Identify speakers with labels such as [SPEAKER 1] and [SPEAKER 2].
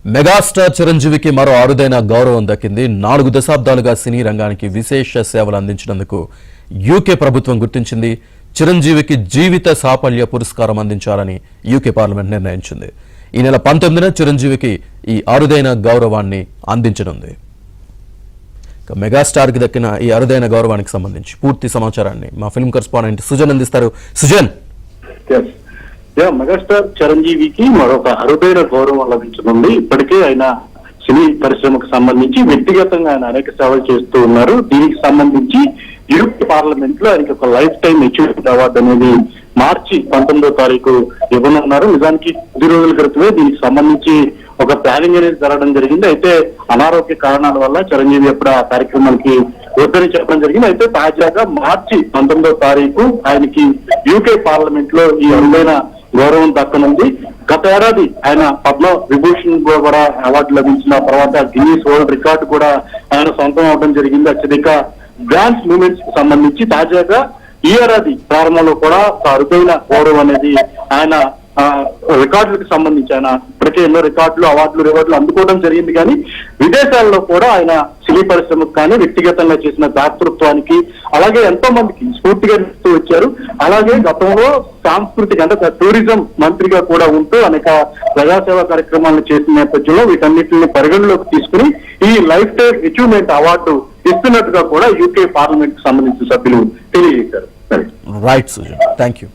[SPEAKER 1] Megastar చిరంజీవికి మరో అరుదైన గౌరవం దక్కింది. 4 దశాబ్దాలుగా సినీ రంగానికి విశేష సేవలు అందించినందుకు యూకే ప్రభుత్వం గుర్తించింది. చిరంజీవికి జీవిత సాఫల్య పురస్కారం అందించాలని యూకే పార్లమెంట్ నిర్ణయించింది. ఈ నెల 19న చిరంజీవికి ఈ అరుదైన గౌరవాన్ని అందించనుంది. మెగాస్టార్ కి దక్కిన ఈ అరుదైన గౌరవానికి సంబంధించి పూర్తి సమాచారాన్ని మా ఫిల్మ్ కరెస్పాండెంట్ సుజన్ అందిస్తారు. సుజన్,
[SPEAKER 2] మెగాస్టార్ చిరంజీవికి మరొక అరుదైన గౌరవం లభించనుంది. ఇప్పటికే ఆయన సినీ పరిశ్రమకు సంబంధించి వ్యక్తిగతంగా ఆయన అనేక సేవలు చేస్తూ ఉన్నారు. దీనికి సంబంధించి యూకే పార్లమెంట్ లో ఆయనకి ఒక లైఫ్ టైం అచీవ్మెంట్ అవార్డు అనేది మార్చి 19వ తారీఖు ఇవ్వనున్నారు. నిజానికి 10 రోజుల క్రితమే దీనికి సంబంధించి ఒక ప్లానింగ్ అనేది జరగడం జరిగింది. అయితే అనారోగ్య కారణాల వల్ల చిరంజీవి ఎప్పుడు ఆ కార్యక్రమానికి వద్దని చెప్పడం జరిగింది. అయితే తాజాగా మార్చి 19వ తారీఖు ఆయనకి యూకే పార్లమెంట్ లో ఈ అరుదైన గౌరవం దక్కనుంది. గత ఏడాది ఆయన పద్మ విభూషణ్ కూడా అవార్డు లభించిన తర్వాత గిన్నీస్ వరల్డ్ రికార్డు కూడా ఆయన సొంతం అవడం జరిగింది. అత్యధిక డాన్స్ మూమెంట్స్ కి సంబంధించి తాజాగా ఈ ఏడాది ప్రారంభంలో కూడా అరుదైన గౌరవం అనేది ఆయన రికార్డులకు సంబంధించి ఆయన ఇప్పటికే ఎన్నో రికార్డులు రివార్డులు అందుకోవడం జరిగింది. కానీ విదేశాల్లో కూడా ఆయన సినీ పరిశ్రమకు కానీ వ్యక్తిగతంగా చేసిన దాతృత్వానికి అలాగే ఎంతో మందికి స్ఫూర్తిగా ఇస్తూ వచ్చారు. అలాగే గతంలో సాంస్కృతిక అంటే టూరిజం మంత్రిగా కూడా ఉంటూ అనేక ప్రజాసేవా కార్యక్రమాలను చేసిన నేపథ్యంలో వీటన్నిటిని పరిగణలోకి తీసుకుని ఈ లైఫ్ టైం అచీవ్మెంట్ అవార్డు ఇస్తున్నట్టుగా కూడా యూకే పార్లమెంట్ కు సంబంధించిన సభ్యులు తెలియజేశారు.
[SPEAKER 1] Right Sujan, thank you.